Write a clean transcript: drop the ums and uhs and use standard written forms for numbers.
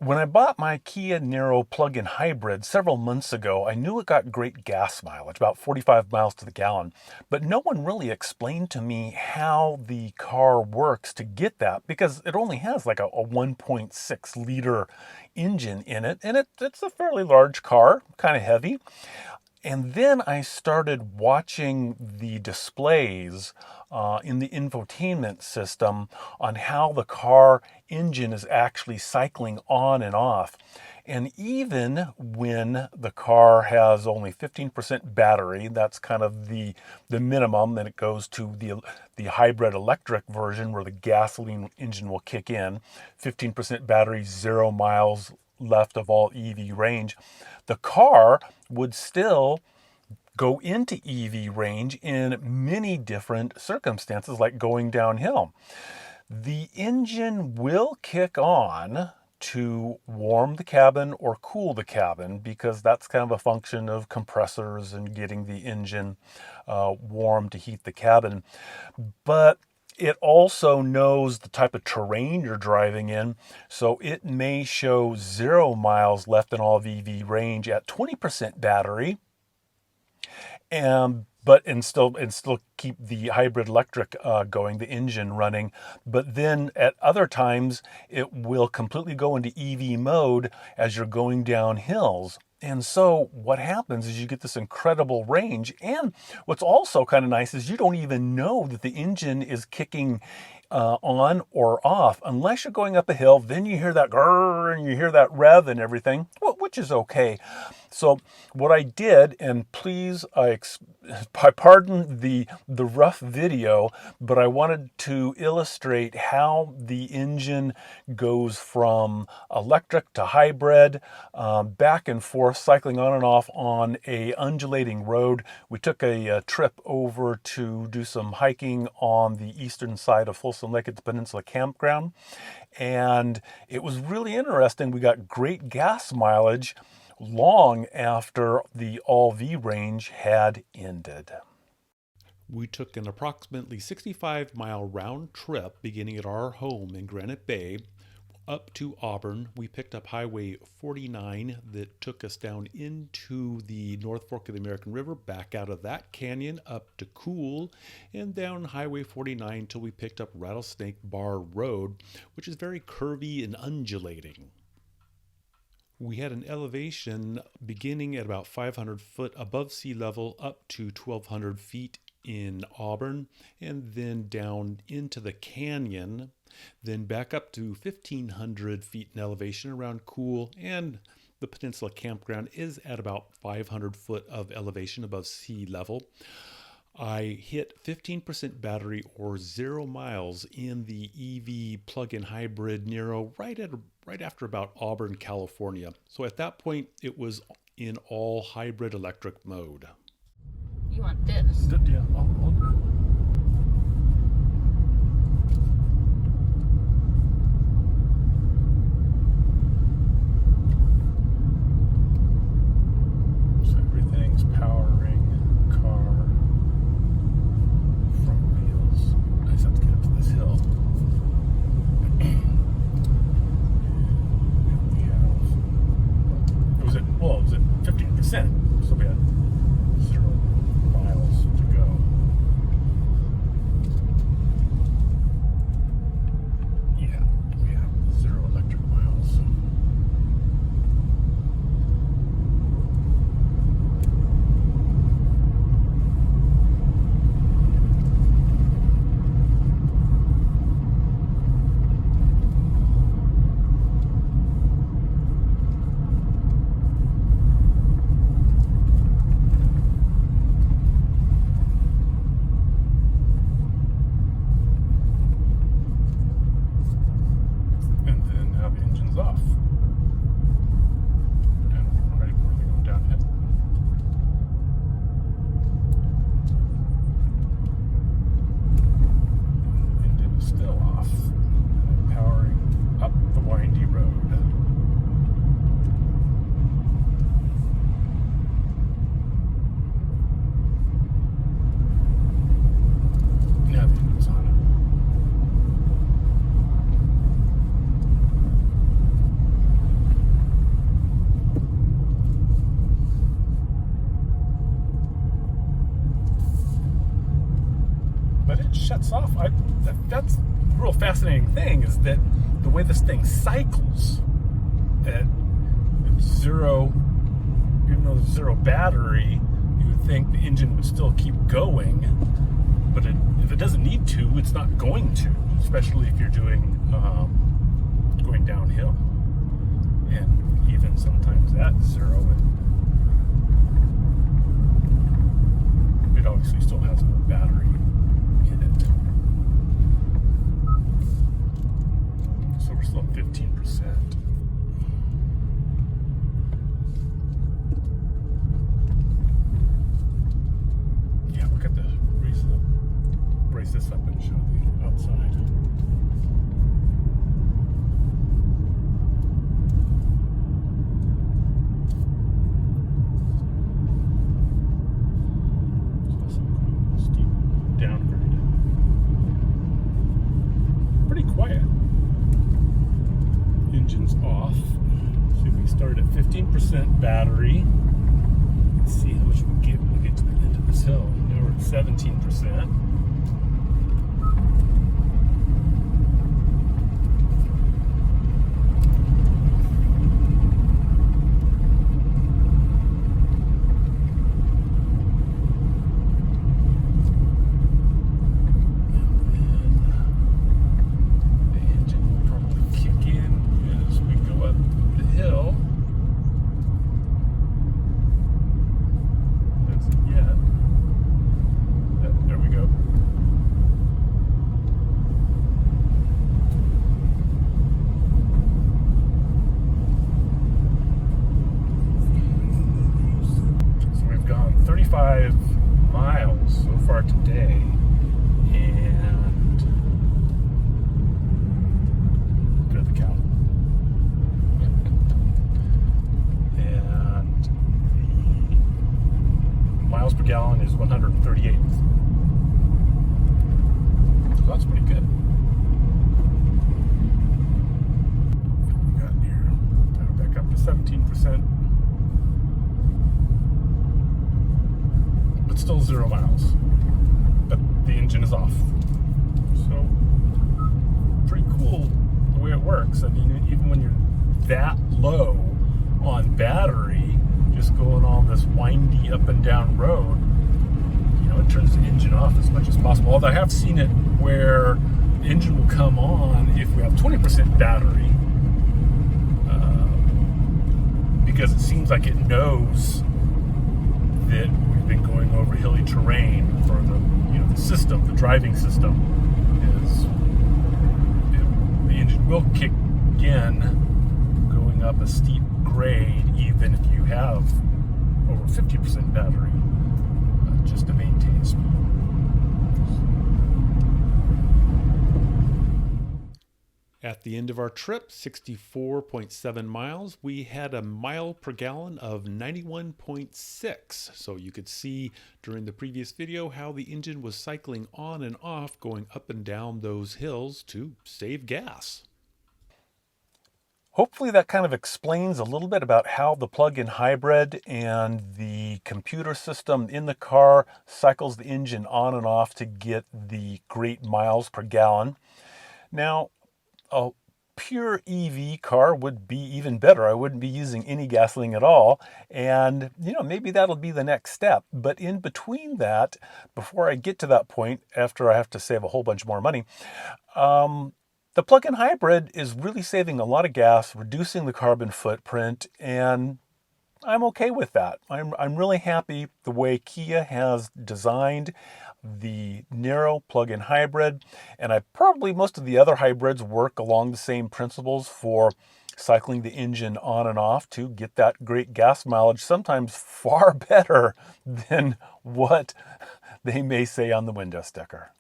When I bought my Kia Niro plug-in hybrid several months ago, I knew it got great gas mileage, about 45 miles to the gallon, but no one really explained to me how the car works to get that because it only has like a 1.6 liter engine in it, and it's a fairly large car, kind of heavy. And then I started watching the displays in the infotainment system on how the car engine is actually cycling on and off. And even when the car has only 15% battery, that's kind of the minimum, then it goes to the hybrid electric version where the gasoline engine will kick in. 15% battery, 0 miles left of all EV range. The car would still go into EV range in many different circumstances, like going downhill. The engine will kick on to warm the cabin or cool the cabin because that's kind of a function of compressors and getting the engine warm to heat the cabin. But it also knows the type of terrain you're driving in, so it may show 0 miles left in all of EV range at 20% battery, and still keep the hybrid electric going, the engine running. But then at other times, it will completely go into EV mode as you're going down hills. And so what happens is you get this incredible range. And what's also kind of nice is you don't even know that the engine is kicking on or off unless you're going up a hill. Then you hear that grrr and you hear that rev and everything, which is okay. So what I did, and please, I pardon the rough video, but I wanted to illustrate how the engine goes from electric to hybrid, back and forth, cycling on and off on a undulating road. We took a trip over to do some hiking on the eastern side of Folsom Lake at the Peninsula Campground, and it was really interesting. We got great gas mileage long after the all-V range had ended. We took an approximately 65-mile round trip beginning at our home in Granite Bay up to Auburn. We picked up Highway 49 that took us down into the North Fork of the American River, back out of that canyon up to Cool, and down Highway 49 till we picked up Rattlesnake Bar Road, which is very curvy and undulating. We had an elevation beginning at about 500 foot above sea level up to 1,200 feet in Auburn, and then down into the canyon, then back up to 1,500 feet in elevation around Cool, and the Peninsula Campground is at about 500 foot of elevation above sea level. I hit 15% battery or 0 miles in the EV plug-in hybrid Niro right after about Auburn, California. So at that point, it was in all hybrid electric mode. You want this? Yeah, so everything's powering car. Front wheels. I just have to get up to this hill. We have. It was at 15%. So we had 0 miles to go. Yeah, we have 0 electric miles. that's off. That's a real fascinating thing, is that the way this thing cycles at zero, even though there's zero battery, you would think the engine would still keep going, but if it doesn't need to, it's not going to, especially if you're doing going downhill. And even sometimes at zero, it obviously still has more battery in it. So we're still at 15%. Yeah, look at this. Brace this up and show the outside. Pretty quiet. Engine's off. So we started at 15% battery. Let's see how much we get when we get to the end of this hill. Now we're at 17%. Miles so far today, and good at the cow. And the miles per gallon is 138. So that's pretty good. What we got here? Now back up to 17%. But still 0 miles. But the engine is off. So pretty cool the way it works. I mean, even when you're that low on battery, just going on this windy up and down road, it turns the engine off as much as possible. Although I have seen it where the engine will come on if we have 20% battery, because it seems like it knows that we've been going over hilly terrain for the system, the driving system the engine will kick in going up a steep grade, even if you have over 50% battery, just to maintain speed. At the end of our trip, 64.7 miles, we had a mile per gallon of 91.6. So you could see during the previous video how the engine was cycling on and off, going up and down those hills to save gas. Hopefully that kind of explains a little bit about how the plug-in hybrid and the computer system in the car cycles the engine on and off to get the great miles per gallon. Now, a pure EV car would be even better. I wouldn't be using any gasoline at all. And, maybe that'll be the next step. But in between that, before I get to that point, after I have to save a whole bunch more money, the plug-in hybrid is really saving a lot of gas, reducing the carbon footprint, and I'm okay with that. I'm really happy the way Kia has designed the Niro plug-in hybrid, and most of the other hybrids work along the same principles for cycling the engine on and off to get that great gas mileage, sometimes far better than what they may say on the window sticker.